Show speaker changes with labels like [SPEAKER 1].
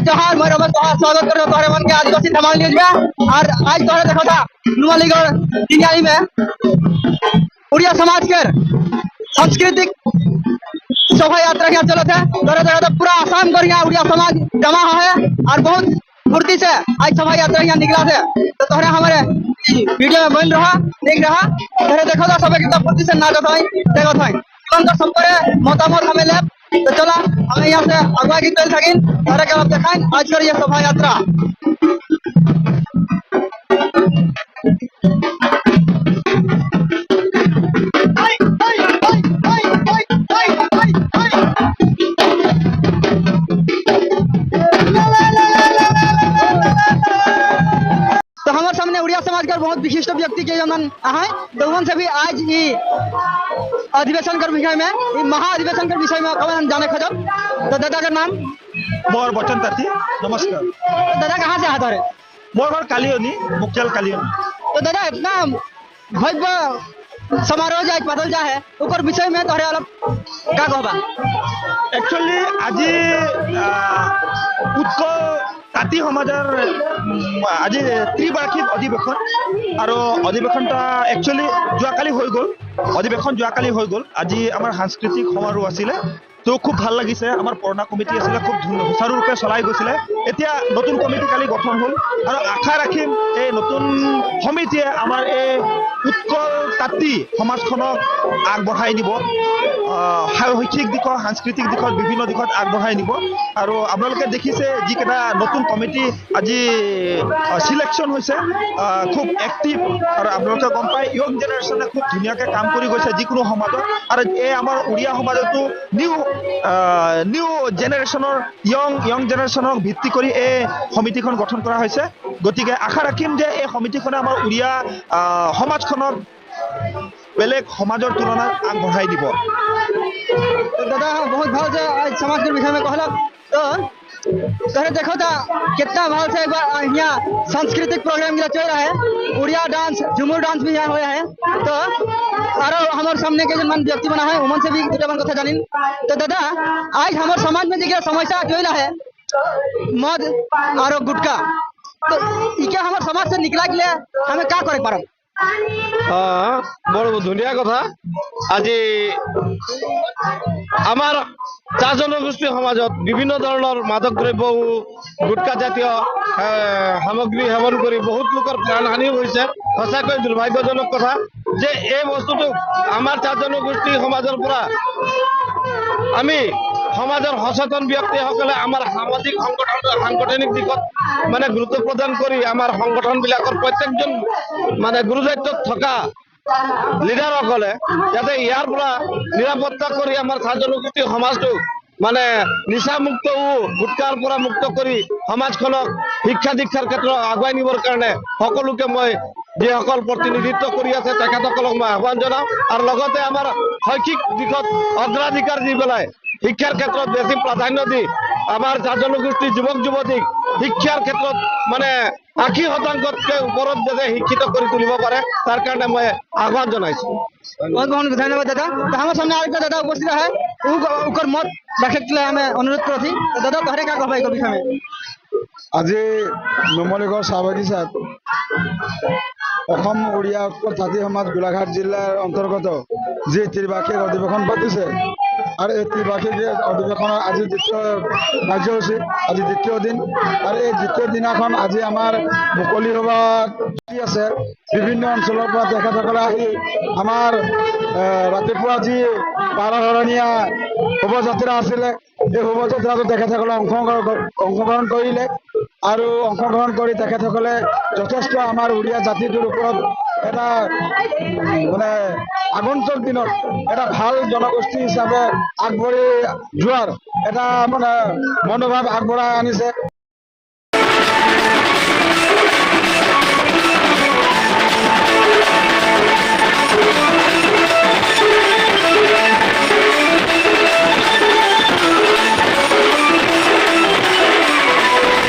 [SPEAKER 1] जोहार मैं रमेश जोहार स्वागत कर तोहरे मन के आदिवासी धमाल न्यूज में। और आज तोहरे देखो था नुमालीगढ़ दिनियाई में उड़िया समाज के सांस्कृतिक शोभा यात्रा के चलत है। तोहरे देखो था पूरा आसाम कर यहाँ उड़िया समाज जमा है और बहुत फुर्ती से आज शोभा यात्रा यहाँ निकला थे। तो तोहरे हमारे वीडियो में बन रहा देख रहा तोहरे देखो था सब कितना फुर्ती से नाचत है देखो था सबके मतामत हमें ले। तो चला हमें यहाँ से अगवा की चल सकें तोहरे के अब देखाएं आज कर ये शोभा यात्रा। तो हमारे सामने उड़िया समाज का बहुत विशिष्ट व्यक्ति के जन है तो उनसे भी आज ये अधिवेशन के विषय में ये महाअधिवेशन के विषय में खबर जाने खजब। तो दादा का नाम
[SPEAKER 2] मोर बचन ताती नमस्कार।
[SPEAKER 1] दादा कहाँ से आता है?
[SPEAKER 2] मोर घर कालियोनी मुख्याल कालियोनी।
[SPEAKER 1] तो दादा इतना भव्य समारोह जाए बदल जा है ऊपर विषय में तोहरे अलग क्या कहबा?
[SPEAKER 2] एक्चुअली आज उत्कल ताती समाजर आज त्रिबार्षिक अधिवेशन और अधिवेशनटा एक्चुअली जोकाली हो गल अधिवेशन जोकाली हो गल। आज आमार सांस्कृतिक समारोह आছিলে तो खूब ভাল লাগিছে। आमार पुराना कमिटी आছিলে खूब सुचारू रूपे चलाई গৈছিলে। এতিয়া নতুন কমিটি কালি গঠন হল और आशा राखिम এই নতুন সমিতিয়ে आमार এই উৎকল তাঁতী সমাজখনক আগবঢ়াই নিব শৈক্ষিক দিশত সাংস্কৃতিক দিশত বিভিন্ন দিশত আগবঢ়াই নিব। আৰু আপোনালোকে দেখিছে যিকেইটা নতুন কমিটি আজি সিলেকশন হৈছে খুব এক্টিভ আৰু আপোনালোকে গম পায় ইয়ং জেনেৰেশ্যনে খুব ধুনীয়াকৈ কাম কৰি গৈছে যিকোনো সমাজত। আৰু এই আমাৰ উড়িয়া সমাজতো নিউ জেনেৰেশ্যনৰ ইয়ং জেনেৰেশ্যনক ভিত্তি কৰি এই সমিতিখন গঠন কৰা হৈছে। গতিকে আশা ৰাখিম যে এই সমিতিখনে আমাৰ উড়িয়া সমাজখনক বেলেগ সমাজৰ তুলনাত আগবঢ়াই দিব।
[SPEAKER 1] तो दादा बहुत भाव से आज समाज के विषय में कहलक। तो तोहरे देखो था कितना भाव से एक बार यहाँ सांस्कृतिक प्रोग्राम चल रहा है उड़िया डांस झूमर डांस भी यहाँ हुआ है। तो और हमारे सामने के जो मन व्यक्ति बना है उमन से भी मन कथा जानी। तो दादा आज हमारे समाज में देखिए समस्या जो है मद और गुटखा तो इके हमारे समाज से निकला के लिए हमें क्या करे पारब?
[SPEAKER 3] हाँ बड़ धुनिया कथा। आज आमार चार जनगोष्ठी समाजत विभिन्न धৰণৰ मादक द्रव्य गुटखा जातीय सामग्री सेवन कर बहुत लोकर प्राणहानि होइছে। सचाকৈ दुर्भाग्यजनक कथा जे এই বস্তুটো आमार चार जनगोष्ठी समाजर পৰা আমি সমাজৰ সচেতন ব্যক্তিসকলে আমাৰ সামাজিক সাংগঠনিক দিশত মানে গুৰুত্ব প্ৰদান কৰি আমাৰ সংগঠনবিলাকৰ প্ৰত্যেকজন মানে গুৰুদায়িত্বত থকা লিডাৰসকলে যাতে ইয়াৰ পৰা নিৰাপত্তা কৰি আমাৰ চাৰ জনগোষ্ঠী সমাজটো মানে নিচামুক্ত গুটকাৰ পৰা মুক্ত কৰি সমাজখনক শিক্ষা দীক্ষাৰ ক্ষেত্ৰত আগুৱাই নিবৰ কাৰণে সকলোকে মই যিসকল প্ৰতিনিধিত্ব কৰি আছে তেখেতসকলক মই আহ্বান জনাওঁ। আৰু লগতে আমাৰ শৈক্ষিক দিশত অগ্ৰাধিকাৰ দি পেলাই শিক্ষাৰ ক্ষেত্ৰত বেছি প্ৰাধান্য দি আমাৰ চাৰ জনগোষ্ঠী যুৱক যুৱতীক শিক্ষাৰ ক্ষেত্ৰত মানে 80% ওপৰত যাতে শিক্ষিত কৰি তুলিব পাৰে তাৰ কাৰণে মই আহ্বান জনাইছো।
[SPEAKER 1] बहुत बहुत धन्यवाद दादा। तो हमारे सामने आगे दादा उपस्थित है उकर मत रखे के लिए हमें अनुरोध करी। तो दादा तोहरे क्या कहबा विषय में?
[SPEAKER 4] आज नुमलीगढ़ चाह बागिचात उड़िया उत्कल ताঁতী समाज गोलाघाट जिलार अंतर्गत जी त्रिभाषिक अधिवेशन पातिছে और त्रिभाषिक अधिवेशन आज द्वितीय कार्यसूची आज द्वितीय दिन और द्वितीय दिनाखन आज आमार मुकली सभा আছে বিভিন্ন অঞ্চলৰ পৰা তেখেতসকলে আহি আমাৰ ৰাতিপুৱা যি পাৰাধৰণীয়া শোভাযাত্ৰা আছিলে এই শোভাযাত্ৰাটো তেখেতসকলে অংশগ্ৰহণ কৰিলে আৰু অংশগ্ৰহণ কৰি তেখেতসকলে যথেষ্ট আমাৰ উড়িয়া জাতিটোৰ ওপৰত এটা মানে আগন্তুক দিনত এটা ভাল জনগোষ্ঠী হিচাপে আগবাঢ়ি যোৱাৰ এটা মানে মনোভাৱ আগবঢ়াই আনিছে।